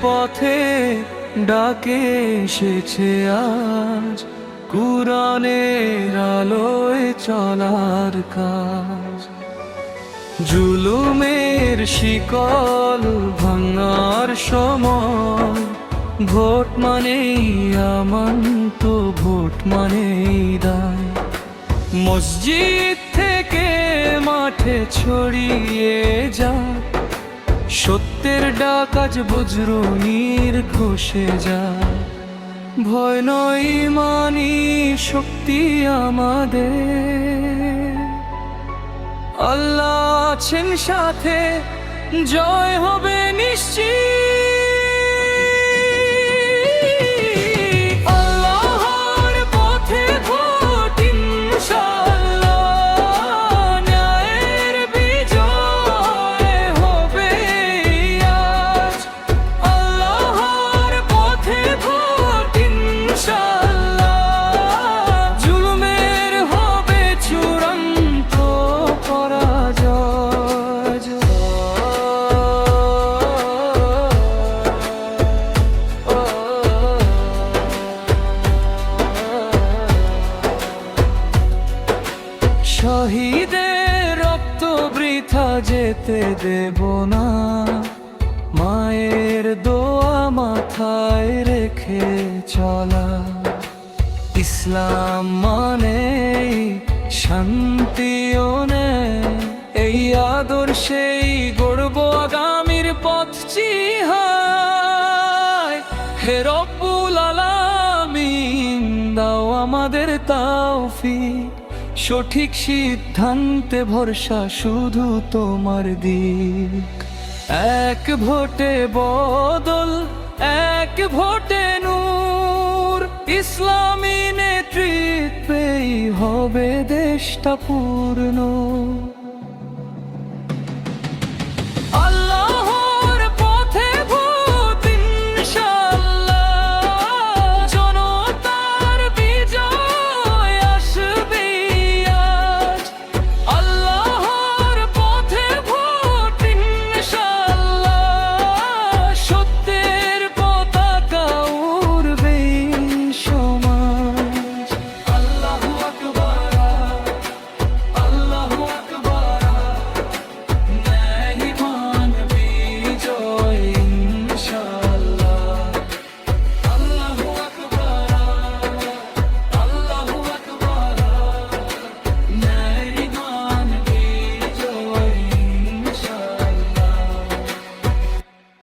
পথে ডাকে এসেছে আজ, কুরআনের আলোয় চলার কাজ। জুলুমের শিকল ভাঙার সময়, ভোট মানেই আমান, তো ভোট মানেই দায়। মসজিদ থেকে মাঠে ছড়িয়ে যায়, সত্যের ডাক আজ বজ্রনীর ঘোষে যায়। ভয় নয় ইমানি শক্তি আমাদের, আল্লাহ আছেন সাথে, জয় হবে নিশ্চিত। আল্লাহর পথে ভোট ইনশাআল্লাহ, ন্যায়ের বিজয় হবে আজ। আল্লাহর পথে ভোট ইনশাআল্লাহ, জুলুমের হবে চূড়ান্ত পরাজয়। শহীদের রক্ত বৃথা যেতে দেব না, মায়ের দোয়া মাথায় রেখে চলা। ইসলাম মানে শান্তি ও ন্যায়, এই আদর্শেই গড়ব আগামীর পথ চিহায়। হে রব্বুল আলামিন, দাও আমাদের তাওফিক, সঠিক সিদ্ধান্তে ভরসা শুধু তোমার দিক। এক ভোটে বদল, এক ভোটে নূর, ইসলামী নেতৃত্বেই হবে দেশটা পূর্ণ।